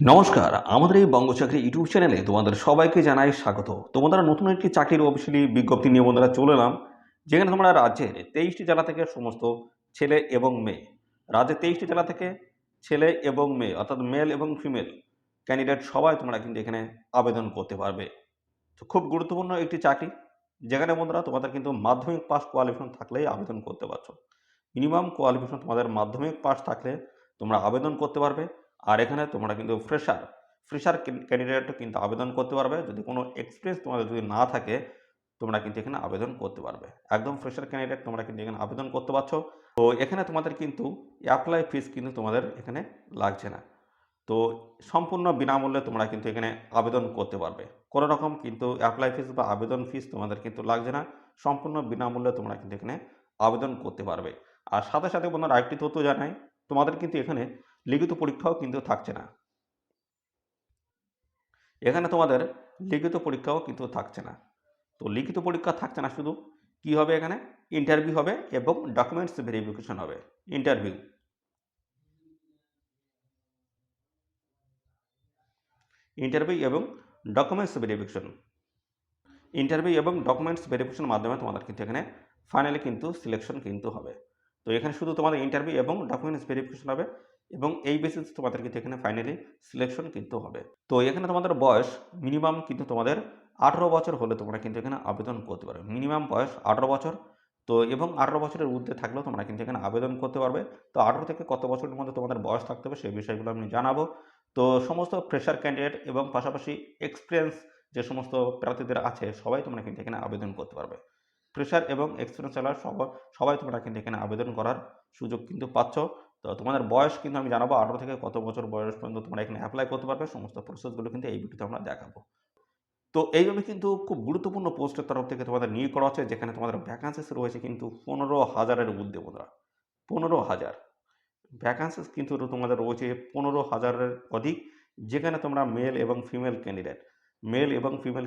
নমস্কার, আমাদের এই বঙ্গচাকরি ইউটিউব চ্যানেলে তোমাদের সবাইকে জানাই স্বাগত। তোমাদের নতুন একটি চাকরির অফিসিয়ালি বিজ্ঞপ্তি নিয়ে বন্ধুরা চলে এলাম, যেখানে তোমরা রাজ্যের 23টি জেলা থেকে সমস্ত ছেলে এবং মেয়ে, রাজ্যের 23টি জেলা থেকে ছেলে এবং মেয়ে অর্থাৎ মেল এবং ফিমেল ক্যান্ডিডেট সবাই তোমরা কিন্তু এখানে আবেদন করতে পারবে। তো খুব গুরুত্বপূর্ণ একটি চাকরি, যেখানে বন্ধুরা তোমাদের কিন্তু মাধ্যমিক পাস কোয়ালিফিকেশন থাকলেই আবেদন করতে পারছো। মিনিমাম কোয়ালিফিকেশন তোমাদের মাধ্যমিক পাস থাকলে তোমরা আবেদন করতে পারবে। আর এখানে তোমরা কিন্তু ফ্রেশার ক্যান্ডিডেটও কিন্তু আবেদন করতে পারবে। যদি কোনো এক্সপিরিয়েন্স তোমাদের যদি না থাকে, তোমরা কিন্তু এখানে আবেদন করতে পারবে। একদম ফ্রেশার ক্যান্ডিডেট তোমরা কিন্তু এখানে আবেদন করতে পারছো। তো এখানে তোমাদের কিন্তু অ্যাপ্লাই ফিস কিন্তু তোমাদের এখানে লাগছে না। তো সম্পূর্ণ বিনামূল্যে তোমরা কিন্তু এখানে আবেদন করতে পারবে। কোনো রকম কিন্তু অ্যাপ্লাই ফিস বা আবেদন ফিস তোমাদের কিন্তু লাগছে না। সম্পূর্ণ বিনামূল্যে তোমরা কিন্তু এখানে আবেদন করতে পারবে। আর সাথে সাথে বন্ধুরা আরেকটি তথ্য জানাই, তোমাদের কিন্তু এখানে লিখিত পরীক্ষাও কিন্তু থাকছে না। এখানে তোমাদের লিখিত পরীক্ষাও কিন্তু থাকছে না। তো লিখিত পরীক্ষা থাকছে না, শুধু কি হবে এখানে ইন্টারভিউ হবে এবং ডকুমেন্টস ভেরিফিকেশন হবে। ইন্টারভিউ ইন্টারভিউ এবং ডকুমেন্টস ভেরিফিকেশন ইন্টারভিউ এবং ডকুমেন্টস ভেরিফিকেশনের মাধ্যমে তোমাদের কিন্তু এখানে ফাইনালি কিন্তু সিলেকশন কিন্তু হবে। তো এখানে শুধু তোমাদের ইন্টারভিউ এবং ডকুমেন্টস ভেরিফিকেশন হবে এবং এই বেসিস তোমাদের কিন্তু এখানে ফাইনালি সিলেকশন কিন্তু হবে। তো এখানে তোমাদের বয়স মিনিমাম কিন্তু তোমাদের 18 বছর হলে তোমরা কিন্তু এখানে আবেদন করতে পারবে। মিনিমাম বয়স 18 বছর। তো এবং 18 বছরের ঊর্ধ্বে থাকলেও তোমরা কিন্তু এখানে আবেদন করতে পারবে। তো 18 থেকে কত বছরের মধ্যে তোমাদের বয়স থাকতে হবে সেই বিষয়গুলো আমি জানাবো। তো সমস্ত ফ্রেশার ক্যান্ডিডেট এবং পাশাপাশি এক্সপিরিয়েন্স যে সমস্ত প্রার্থীদের আছে সবাই তোমরা কিন্তু এখানে আবেদন করতে পারবে। ফ্রেশার এবং এক্সপিরিয়েন্স ছাড়া সবাই তোমরা কিন্তু এখানে আবেদন করার সুযোগ কিন্তু পাচ্ছ। তো তোমাদের বয়স কিন্তু আমি জানাবো 18 থেকে কত বছর বয়স পর্যন্ত তোমরা এখানে অ্যাপ্লাই করতে পারবে, সমস্ত প্রসেসগুলো কিন্তু এই ভিডিওতে আমরা দেখাবো। তো এইভাবে কিন্তু খুব গুরুত্বপূর্ণ পোস্টের তরফ থেকে তোমাদের নিয়োগ করা হচ্ছে, যেখানে তোমাদের ভ্যাকান্সিস রয়েছে কিন্তু 15,000-এর ঊর্ধ্বে বন্ধুরা। 15,000 ভ্যাকান্সিস কিন্তু তোমাদের রয়েছে 15,000-এর অধিক, যেখানে তোমরা মেল এবং ফিমেল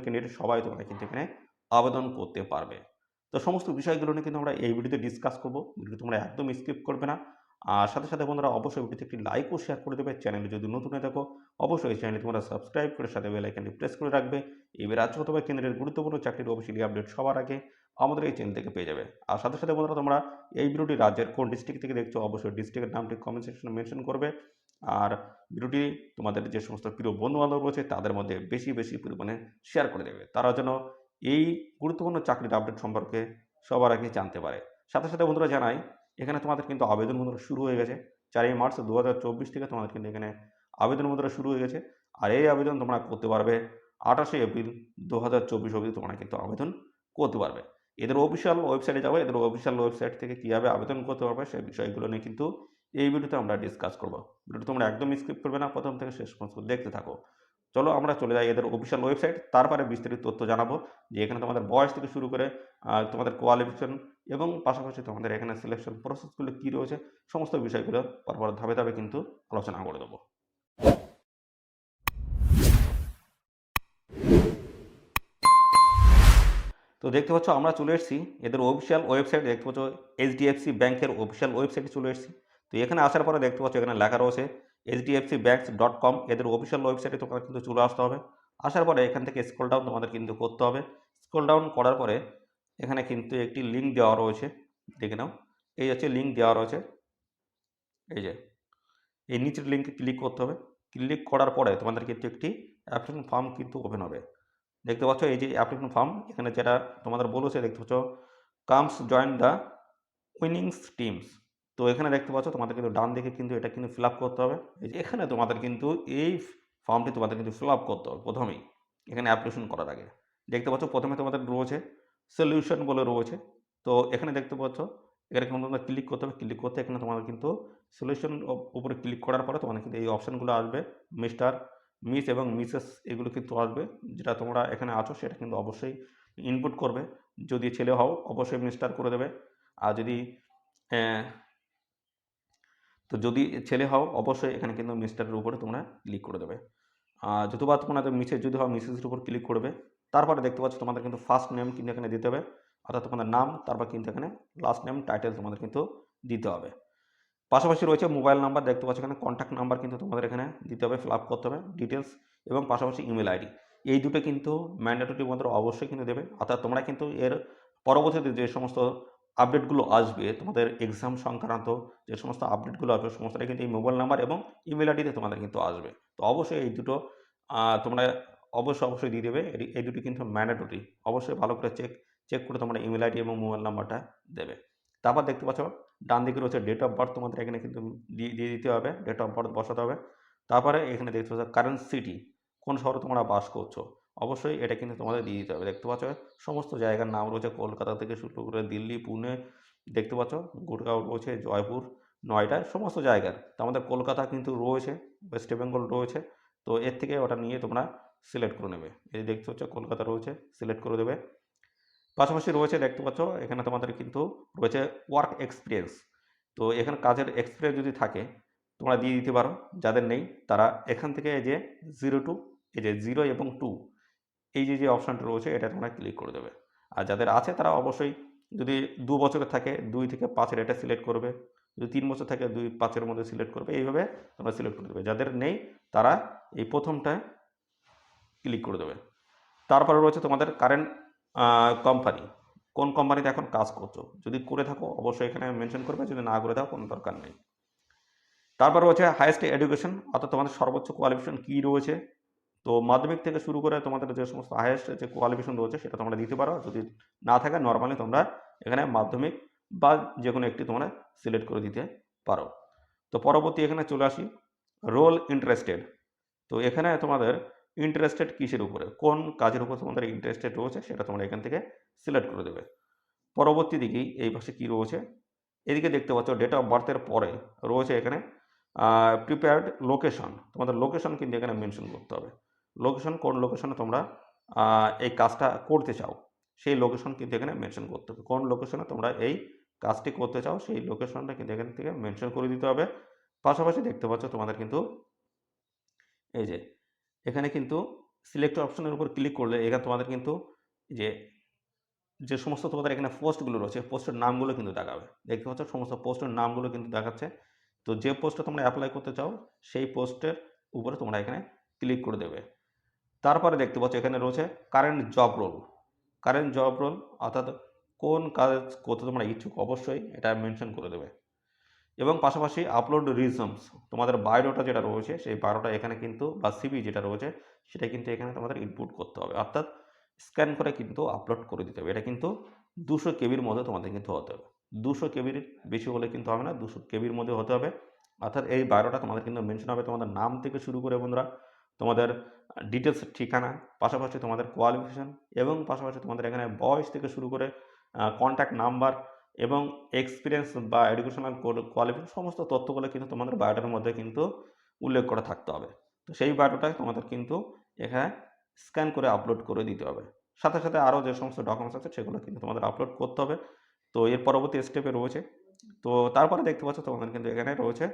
ক্যান্ডিডেট সবাই তোমরা কিন্তু এখানে আবেদন করতে পারবে। তো সমস্ত বিষয়গুলো নিয়ে কিন্তু আমরা এই ভিডিওতে ডিসকাস করবো। ভিডিও তোমরা একদম স্কিপ করবে না। আর সাথে সাথে বন্ধুরা অবশ্যই ভিডিওতে একটি লাইক ও শেয়ার করে দেবে। চ্যানেলে যদি নতুন হয়ে থাকো অবশ্যই চ্যানেলটি তোমরা সাবস্ক্রাইব করে সাথে বেল আইকনটি প্রেস করে রাখবে। এই রাজ্য অথবা কেন্দ্রের গুরুত্বপূর্ণ চাকরির অফিসিয়ালি আপডেট সবার আগে আমাদের এই চ্যানেল থেকে পেয়ে যাবে। আর সাথে সাথে বন্ধুরা তোমরা এই ভিডিওটি রাজ্যের কোন ডিস্ট্রিক্ট থেকে দেখছো অবশ্যই ডিস্ট্রিক্টের নামটি কমেন্ট সেকশনে মেনশন করবে। আর ভিডিওটি তোমাদের যে সমস্ত প্রিয় বন্ধু বান্ধব রয়েছে তাদের মধ্যে বেশি বেশি পরিমাণে শেয়ার করে দেবে, তারা যেন এই গুরুত্বপূর্ণ চাকরির আপডেট সম্পর্কে সবার আগে জানতে পারে। সাথে সাথে বন্ধুরা জানাই, এখানে তোমাদের কিন্তু আবেদন বন্ধুরা শুরু হয়ে গেছে। 4 মার্চ 2024 থেকে তোমাদের কিন্তু এখানে আবেদন বন্ধুরা শুরু হয়ে গেছে। আর এই আবেদন তোমরা করতে পারবে 28 এপ্রিল 2024 অবধি তোমরা কিন্তু আবেদন করতে পারবে। এদের অফিসিয়াল ওয়েবসাইটে যাবো, এদের অফিসিয়াল ওয়েবসাইট থেকে কীভাবে আবেদন করতে পারবে সেই বিষয়গুলো নিয়ে কিন্তু এই ভিডিওতে আমরা ডিসকাস করবো। ভিডিওটি তোমরা একদম স্কিপ করবে না, প্রথম থেকে শেষ পর্যন্ত দেখতে থাকো। চলো আমরা চলে যাই এদের অফিসিয়াল ওয়েবসাইট, তারপরে বিস্তারিত তথ্য জানাবো যে এখানে তোমাদের বয়স থেকে শুরু করে তোমাদের কোয়ালিফিকেশন এবং পাশাপাশি তোমাদের এখানে সিলেকশন প্রসেসগুলো কী রয়েছে সমস্ত বিষয়গুলো পরপর ধাপে ধাপে কিন্তু আলোচনা করে দেবো। তো দেখতে পাচ্ছ আমরা চলে এসেছি এদের অফিসিয়াল ওয়েবসাইট, দেখতে পাচ্ছ এইচডিএফসি ব্যাংকের অফিসিয়াল ওয়েবসাইটে চলে এসেছি। তো এখানে আসার পরে দেখতে পাচ্ছ এখানে লেখা রয়েছে hdfcbanks.com, এদের অফিসিয়াল ওয়েবসাইটে তোমার কিন্তু চলে আসতে হবে। আসার পরে এখান থেকে স্ক্রল ডাউন তোমাদের কিন্তু করতে হবে। স্ক্রল ডাউন করার পরে এখানে কিন্তু একটি লিঙ্ক দেওয়া রয়েছে, দেখে নাও। এই হচ্ছে লিঙ্ক দেওয়া রয়েছে, এই যে এই নিচের লিঙ্কে ক্লিক করতে হবে। ক্লিক করার পরে তোমাদের কিন্তু একটি অ্যাপ্লিকেশন ফর্ম কিন্তু ওপেন হবে। দেখতে পাচ্ছ এই যে অ্যাপ্লিকেশন ফর্ম, এখানে যেটা তোমাদের বলেছে দেখতে পাচ্ছ comes join the winnings teams. তো এখানে দেখতে পাচ্ছ তোমাদের কিন্তু ডান দিকে কিন্তু এটা কিন্তু ফিল আপ করতে হবে। এই যে এখানে তোমাদের কিন্তু এই ফর্মটি তোমাদের কিন্তু ফিল আপ করতে হবে প্রথমেই, এখানে অ্যাপ্লিকেশন করার আগে। দেখতে পাচ্ছ প্রথমে তোমাদের রয়েছে সলিউশন বলে রয়েছে। তো এখানে দেখতে পাচ্ছ এখানে কিন্তু তোমরা ক্লিক করতে হবে। ক্লিক করতে এখানে তোমাদের কিন্তু সলিউশন উপরে ক্লিক করার পরে তোমাদের কিন্তু এই অপশানগুলো আসবে, মিস্টার, মিস এবং মিসেস এগুলো কিন্তু আসবে। যেটা তোমরা এখানে আছো সেটা কিন্তু অবশ্যই ইনপুট করবে। যদি ছেলে হও অবশ্যই মিস্টার করে দেবে, আর যদি যদি ছেলে হও অবশ্যই এখানে কিন্তু মিস্টারের উপরে তোমরা ক্লিক করে দেবে। আর যতবার তোমাদের মিসেস যদি হও মিসেসের উপর ক্লিক করবে। তারপরে দেখতে পাচ্ছ তোমাদের কিন্তু ফার্স্ট নেম কিন্তু এখানে দিতে হবে, অর্থাৎ তোমাদের নাম, তারপর কিন্তু এখানে লাস্ট নেম টাইটেল তোমাদের কিন্তু দিতে হবে। পাশাপাশি রয়েছে মোবাইল নাম্বার, দেখতে পাচ্ছ এখানে কন্ট্যাক্ট নাম্বার কিন্তু তোমাদের এখানে দিতে হবে, ফিল আপ করতে হবে ডিটেলস, এবং পাশাপাশি ইমেল আইডি। এই দুটো কিন্তু ম্যান্ডেটরি বন্ধুরা অবশ্যই কিন্তু দেবে। অর্থাৎ তোমরা কিন্তু এর পরবর্তীতে যে সমস্ত আপডেটগুলো আসবে, তোমাদের এক্সাম সংক্রান্ত যে সমস্ত আপডেটগুলো আসবে, সমস্তটা কিন্তু এই মোবাইল নাম্বার এবং ইমেল আইডিতে তোমাদের কিন্তু আসবে। তো অবশ্যই এই দুটো তোমরা অবশ্যই দিয়ে দেবে। এই দুটি কিন্তু ম্যান্ডেটরি। অবশ্যই ভালো করে চেক করে তোমরা ইমেল আইডি এবং মোবাইল নাম্বারটা দেবে। তারপর দেখতে পাচ্ছ ডান দিকে রয়েছে ডেট অফ বার্থ, তোমাদের এখানে কিন্তু দিয়ে দিতে হবে, ডেট অফ বার্থ বসাতে হবে। তারপরে এখানে দেখতে পাচ্ছ কারেন্ট সিটি, কোন শহরে তোমরা বাস করছো, অবশ্যই এটা কিন্তু তোমাদের দিয়ে দিতে হবে। দেখতে পাচ্ছ সমস্ত জায়গার নাম রয়েছে, কলকাতা থেকে শুরু করে দিল্লি, পুনে, দেখতে পাচ্ছ গুড়গাঁও রয়েছে, জয়পুর, নয়ডা, সমস্ত জায়গার। তো আমাদের কলকাতা কিন্তু রয়েছে, ওয়েস্ট বেঙ্গল রয়েছে। তো এর থেকে ওটা নিয়ে তোমরা সিলেক্ট করে নেবে। এই দেখতে পাচ্ছ কলকাতা রয়েছে, সিলেক্ট করে দেবে। পাশাপাশি রয়েছে দেখতে পাচ্ছ এখানে তোমাদের কিন্তু রয়েছে ওয়ার্ক এক্সপিরিয়েন্স। তো এখানে কাজের এক্সপিরিয়েন্স যদি থাকে তোমরা দিয়ে দিতে পারো। যাদের নেই তারা এখান থেকে এই যে 0 এই যে 0 এবং 2 এই যে অপশানটা রয়েছে এটা তোমরা ক্লিক করে দেবে। আর যাদের আছে তারা অবশ্যই, যদি 2 বছরের থাকে 2 থেকে 5-এর এটা সিলেক্ট করবে, যদি 3 বছর থাকে 2-5-এর মধ্যে সিলেক্ট করবে, এইভাবে তোমরা সিলেক্ট করে দেবে। যাদের নেই তারা এই প্রথমটায় ক্লিক করে দেবে। তারপরে রয়েছে তোমাদের কারেন্ট কোম্পানি, কোন কোম্পানিতে এখন কাজ করছো, যদি করে থাকো অবশ্যই এখানে মেনশন করবে, যদি না করে থাকো কোনো দরকার নেই। তারপর রয়েছে হাইয়েস্ট এডুকেশন, অর্থাৎ তোমাদের সর্বোচ্চ কোয়ালিফিকেশন কী রয়েছে। তো মাধ্যমিক থেকে শুরু করে তোমাদের যে সমস্ত হাইয়েস্ট যে কোয়ালিফিকেশন রয়েছে সেটা তোমরা দিতে পারো। যদি না থাকে নর্মালি তোমরা এখানে মাধ্যমিক বা যে কোনো একটি তোমরা সিলেক্ট করে দিতে পারো। তো পরবর্তী এখানে চলে আসি, রোল ইন্টারেস্টেড। তো এখানে তোমাদের ইন্টারেস্টেড কিসের উপরে, কোন কাজের উপর তোমাদের ইন্টারেস্টেড রয়েছে সেটা তোমরা এখান থেকে সিলেক্ট করে দেবে। পরবর্তী দিকেই এই পাশে কী রয়েছে, এদিকে দেখতে পাচ্ছ ডেট অফ বার্থের পরে রয়েছে এখানে প্রিপেয়ার্ড লোকেশন, তোমাদের লোকেশন কিন্তু এখানে মেনশন করতে হবে। লোকেশন, কোন লোকেশনে তোমরা এই কাজটা করতে চাও সেই লোকেশন কিন্তু এখানে মেনশন করতে হবে। কোন লোকেশনে তোমরা এই কাজটি করতে চাও সেই লোকেশনটা কিন্তু এখান থেকে মেনশন করে দিতে হবে। পাশাপাশি দেখতে পাচ্ছ তোমাদের কিন্তু এই যে এখানে কিন্তু সিলেক্ট অপশনের উপর ক্লিক করলে এখানে তোমাদের কিন্তু যে যে সমস্ত তোমাদের এখানে পোস্টগুলো রয়েছে পোস্টের নামগুলো কিন্তু দেখাবে। দেখতে পাচ্ছ সমস্ত পোস্টের নামগুলো কিন্তু দেখাচ্ছে। তো যে পোস্টে তোমরা অ্যাপ্লাই করতে চাও সেই পোস্টের উপরে তোমরা এখানে ক্লিক করে দেবে। তারপরে দেখতে পাচ্ছ এখানে রয়েছে current job role, current job role অর্থাৎ কোন কাজ করতে তোমরা ইচ্ছুক অবশ্যই এটা মেনশন করে দেবে। এবং পাশাপাশি আপলোড রিজনস, তোমাদের বায়োডাটা যেটা রয়েছে সেই বায়োডাটা এখানে কিন্তু বা সিভি যেটা রয়েছে সেটা কিন্তু এখানে তোমাদের ইনপুট করতে হবে, অর্থাৎ স্ক্যান করে কিন্তু আপলোড করে দিতে হবে। এটা কিন্তু 200 কেবির মধ্যে তোমাদের কিন্তু হতে হবে। 200 কেবির বেশি হলে কিন্তু হবে না, 200 কেবির মধ্যে হতে হবে। অর্থাৎ এই বায়োডাটা তোমাদের কিন্তু মেনশন হবে, তোমাদের নাম থেকে শুরু করে বন্ধুরা তোমাদের ডিটেলস, ঠিকানা, পাশাপাশি তোমাদের কোয়ালিফিকেশান, এবং পাশাপাশি তোমাদের এখানে বয়স থেকে শুরু করে কন্ট্যাক্ট নাম্বার এবং এক্সপিরিয়েন্স বা এডুকেশনাল কোয়ালিফিকেশন, সমস্ত তথ্যগুলো কিন্তু তোমাদের বায়োডাটার মধ্যে কিন্তু উল্লেখ করা থাকতে হবে। তো সেই বায়োডাটাই তোমাদের কিন্তু এখানে স্ক্যান করে আপলোড করে দিতে হবে। সাথে সাথে আরও যে সমস্ত ডকুমেন্টস আছে সেগুলো কিন্তু তোমাদের আপলোড করতে হবে। তো এর পরবর্তী স্টেপে রয়েছে, তো তারপরে দেখতে পাচ্ছ তোমাদের কিন্তু এখানে রয়েছে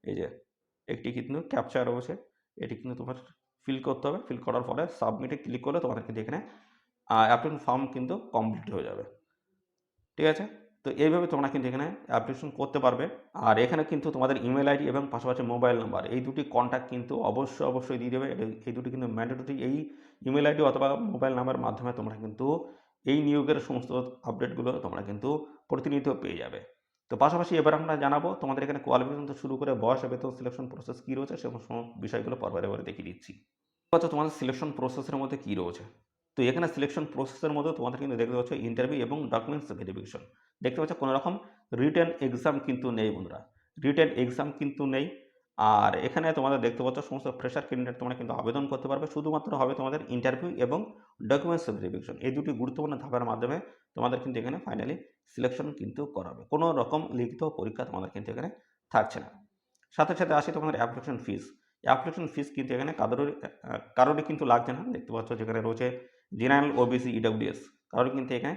এই যে একটি কিন্তু ক্যাপচা রয়েছে, এটি কিন্তু তোমার ফিল করতে হবে। ফিল করার পরে সাবমিটে ক্লিক করলে তোমাদের কিন্তু এখানে অ্যাপ্লিকেশন ফর্ম কিন্তু কমপ্লিট হয়ে যাবে। ঠিক আছে, তো এইভাবে তোমরা কিন্তু এখানে অ্যাপ্লিকেশন করতে পারবে। আর এখানে কিন্তু তোমাদের ইমেল আইডি এবং পাশাপাশি মোবাইল নাম্বার এই দুটি কন্ট্যাক্ট কিন্তু অবশ্যই দিয়ে দেবে। এই দুটি কিন্তু ম্যান্ডেটরি। এই ইমেল আইডি অথবা মোবাইল নাম্বারের মাধ্যমে তোমরা কিন্তু এই নিয়োগের সমস্ত আপডেটগুলো তোমরা কিন্তু প্রতিনিয়ত পেয়ে যাবে। তো পাশাপাশি এবার আমরা জানাবো তোমাদের এখানে কোয়ালিফিকেশন থেকে শুরু করে বয়স, বেতন, সিলেকশন প্রসেস কী রয়েছে সে সমস্ত বিষয়গুলো পরপর দেখিয়ে দিচ্ছি। আচ্ছা, তোমাদের সিলেকশন প্রসেসের মধ্যে কী রয়েছে, তো এখানে সিলেকশন প্রসেসের মধ্যে তোমাদের কিন্তু দেখতে পাচ্ছ ইন্টারভিউ এবং ডকুমেন্টস ভেরিফিকেশন। দেখতে পাচ্ছ কোনো রকম রিটেন এক্সাম কিন্তু নেই বন্ধুরা, রিটেন এক্সাম কিন্তু নেই। আর এখানে তোমাদের দেখতে পাচ্ছ সমস্ত ফ্রেশার ক্যান্ডিডেট তোমরা কিন্তু আবেদন করতে পারবে, শুধুমাত্র হবে তোমাদের ইন্টারভিউ এবং ডকুমেন্টস ভেরিফিকেশন। এই দুটি গুরুত্বপূর্ণ ধাপের মাধ্যমে তোমাদের কিন্তু এখানে ফাইনালি সিলেকশন কিন্তু করাবে। কোনো রকম লিখিত পরীক্ষা তোমাদের কিন্তু এখানে থাকছে না। সাথে সাথে আসি তোমাদের অ্যাপ্লিকেশন ফিস। অ্যাপ্লিকেশন ফিস কিন্তু এখানে কারোরই কিন্তু লাগছে না। দেখতে পাচ্ছ যেখানে রয়েছে জেনারেল, ওবিসি, ইডব্লিউএস, কারোর কিন্তু এখানে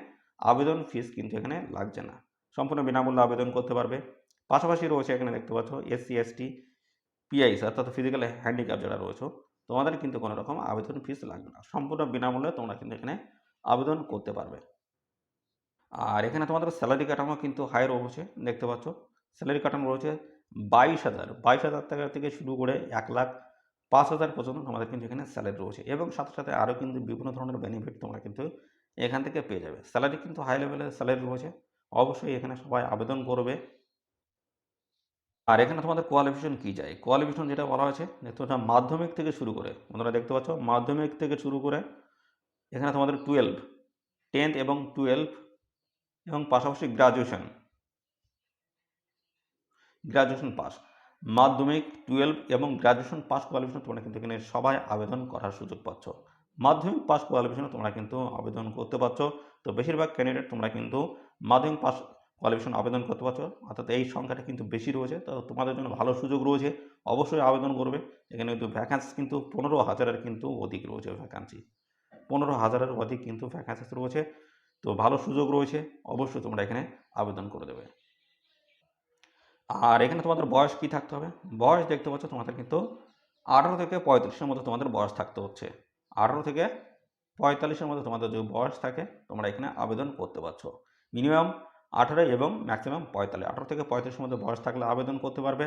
আবেদন ফিস কিন্তু এখানে লাগছে না, সম্পূর্ণ বিনামূল্যে আবেদন করতে পারবে। পাশাপাশি রয়েছে এখানে দেখতে পাচ্ছ এসসি, এসটি, পিআইস অর্থাৎ ফিজিক্যাল হ্যান্ডিক্যাপ যারা রয়েছে তোমাদের কিন্তু কোনো রকম আবেদন ফিস লাগবে না, সম্পূর্ণ বিনামূল্যে তোমরা কিন্তু এখানে আবেদন করতে পারবে। আর এখানে তোমাদের স্যালারি কাঠামো কিন্তু হাই রয়েছে। দেখতে পাচ্ছ স্যালারি কাঠামো রয়েছে 22,000 টাকা থেকে শুরু করে 1,05,000 পর্যন্ত তোমাদের কিন্তু এখানে স্যালারি রয়েছে এবং সাথে সাথে আরও কিন্তু বিভিন্ন ধরনের বেনিফিট তোমরা কিন্তু এখান থেকে পেয়ে যাবে। স্যালারি কিন্তু হাই লেভেলের স্যালারি রয়েছে। অবশ্যই এখানে সবাই আবেদন করবে। আর এখানে তোমাদের কোয়ালিফিকেশন কী চাই? কোয়ালিফিকেশন যেটা বলা হয়েছে দেখতে পাচ্ছ মাধ্যমিক থেকে শুরু করে, বন্ধুরা দেখতে পাচ্ছ মাধ্যমিক থেকে শুরু করে এখানে তোমাদের 12, 10th এবং 12 এবং পাশাপাশি গ্র্যাজুয়েশন পাস। মাধ্যমিক, 12 এবং গ্র্যাজুয়েশন পাস কোয়ালিফিকেশন তোমরা কিন্তু এখানে সবাই আবেদন করার সুযোগ পাচ্ছ। মাধ্যমিক পাস কোয়ালিফিকেশনে তোমরা কিন্তু আবেদন করতে পারছো। তো বেশিরভাগ ক্যান্ডিডেট তোমরা কিন্তু মাধ্যমিক পাস কোয়ালিফিকেশন আবেদন করতে পারছো, অর্থাৎ এই সংখ্যাটা কিন্তু বেশি রয়েছে। তো তোমাদের জন্য ভালো সুযোগ রয়েছে, অবশ্যই আবেদন করবে। এখানে কিন্তু ভ্যাকান্সি কিন্তু 15,000-এর কিন্তু অধিক রয়েছে ভ্যাকান্সি। 15,000-এর অধিক কিন্তু ভ্যাকান্সি রয়েছে। তো ভালো সুযোগ রয়েছে, অবশ্যই তোমরা এখানে আবেদন করে দেবে। আর এখানে তোমাদের বয়স কি থাকতে হবে? বয়স দেখতে পাচ্ছ তোমাদের কিন্তু 18 থেকে 35-এর মধ্যে তোমাদের বয়স থাকতে হচ্ছে। 18 থেকে 45-এর মধ্যে তোমাদের যদি বয়স থাকে তোমরা এখানে আবেদন করতে পারছো। মিনিমাম 18 এবং ম্যাক্সিমাম 45। 18 থেকে 35-এর মধ্যে বয়স থাকলে আবেদন করতে পারবে।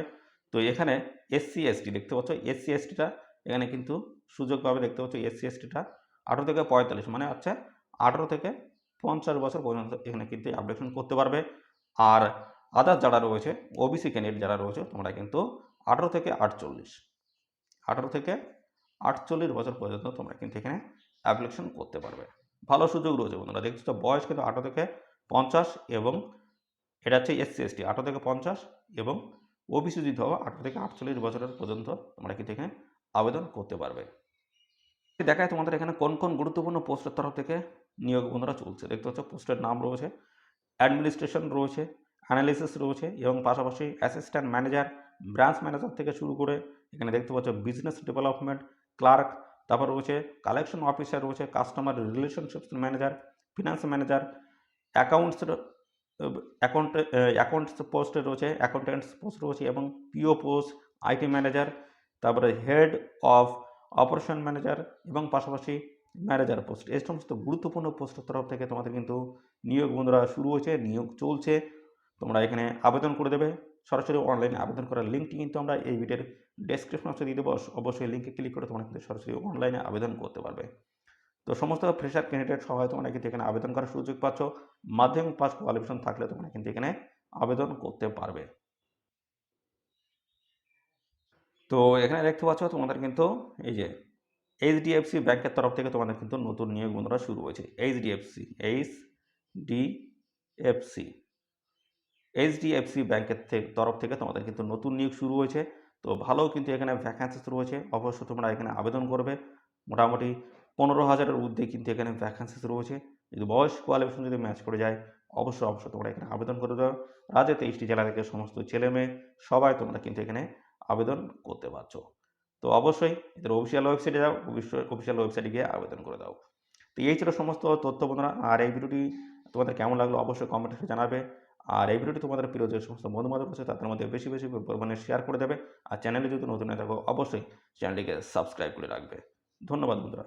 তো এখানে এসসি এসটি দেখতে পাচ্ছ, এসসি এসটিটা এখানে কিন্তু সুযোগ পাবে। দেখতে পাচ্ছ এসসি এসটিটা 18 থেকে 45 মানে হচ্ছে 18 থেকে 50 বছর পর্যন্ত এখানে কিন্তু অ্যাপ্লিকেশন করতে পারবে। আর আদার্স যারা রয়েছে, ওবিসি ক্যান্ডিডেট যারা রয়েছে তোমরা কিন্তু 18 থেকে 48 বছর পর্যন্ত তোমরা কিন্তু এখানে অ্যাপ্লিকেশন করতে পারবে। ভালো সুযোগ রয়েছে বন্ধুরা। দেখছো বয়স কিন্তু 18 থেকে 50 এবং এটা হচ্ছে এসসি এসটি 18 থেকে 50 এবং ওবিসি যদি হও 18 থেকে 48 বছরের পর্যন্ত তোমরা কিন্তু এখানে আবেদন করতে পারবে। দেখায় তোমাদের এখানে কোন কোন গুরুত্বপূর্ণ পোস্টের তরফ থেকে নিয়োগ বন্ধুরা চলছে। দেখতে পাচ্ছ পোস্টের নাম রয়েছে, অ্যাডমিনিস্ট্রেশন রয়েছে, অ্যানালিসিস রয়েছে এবং পাশাপাশি অ্যাসিস্ট্যান্ট ম্যানেজার, ব্রাঞ্চ ম্যানেজার থেকে শুরু করে এখানে দেখতে পাচ্ছ বিজনেস ডেভেলপমেন্ট ক্লার্ক, তারপর রয়েছে কালেকশন অফিসার রয়েছে, customer relationships manager, finance manager, accounts accounts পোস্টে রয়েছে, অ্যাকাউন্ট্যান্টস পোস্ট রয়েছে এবং পিও পোস্ট, আইটি ম্যানেজার, তারপরে হেড অফ অপারেশন ম্যানেজার এবং পাশাপাশি ম্যানেজার পোস্ট। এই সমস্ত গুরুত্বপূর্ণ পোস্টের তরফ থেকে তোমাদের কিন্তু নিয়োগ বন্ধুরা শুরু হয়েছে, নিয়োগ চলছে। তোমরা এখানে আবেদন করে দেবে। সরাসরি অনলাইনে আবেদন করার লিঙ্কটি কিন্তু আমরা এই ভিডিওর ডেসক্রিপশন বক্সে দিয়ে দেবো। অবশ্যই লিঙ্কে ক্লিক করে তোমরা কিন্তু সরাসরি অনলাইনে আবেদন করতে পারবে। তো সমস্ত ফ্রেশার ক্যান্ডিডেট সবাই তোমরা কিন্তু এখানে আবেদন করার সুযোগ পাচ্ছ। মাধ্যমিক পাস কোয়ালিফিকেশন থাকলে তোমরা কিন্তু এখানে আবেদন করতে পারবে। তো এখানে দেখতে পাচ্ছ তোমাদের কিন্তু এই যে এইচডিএফসি ব্যাংকের তরফ থেকে তোমাদের কিন্তু নতুন নিয়োগ বন্ধুরা শুরু হয়েছে। এইচডিএফসি ব্যাংকের তরফ থেকে তোমাদের কিন্তু নতুন নিয়োগ শুরু হয়েছে। তো ভালো কিন্তু এখানে ভ্যাকান্সিস রয়েছে, অবশ্যই তোমরা এখানে আবেদন করবে। মোটামুটি 15,000-এর ঊর্ধ্বে কিন্তু এখানে ভ্যাকান্সিস রয়েছে। যদি বয়স কোয়ালিফিকেশন যদি ম্যাচ করে যায় অবশ্যই তোমরা এখানে আবেদন করে দাও। রাজ্যের 23টি জেলা থেকে সমস্ত ছেলে মেয়ে সবাই তোমরা কিন্তু এখানে আবেদন করতে পারছো। তো অবশ্যই এদের অফিসিয়াল ওয়েবসাইটে যাও, অফিসিয়াল ওয়েবসাইটে গিয়ে আবেদন করে দাও। তো এই ছিল সমস্ত তথ্য বন্ধুরা। আর এই ভিডিওটি তোমাদের কেমন লাগলো অবশ্যই কমেন্টে জানাবে। আর এই ভিডিওটি তোমাদের প্রিয় যে সমস্ত বন্ধু-বান্ধব আছে তাদের মধ্যে বেশি বেশি পরিমাণে শেয়ার করে দেবে। আর চ্যানেলে যদি নতুন হয়ে থাকো অবশ্যই চ্যানেলটিকে সাবস্ক্রাইব করে রাখবে। ধন্যবাদ বন্ধুরা।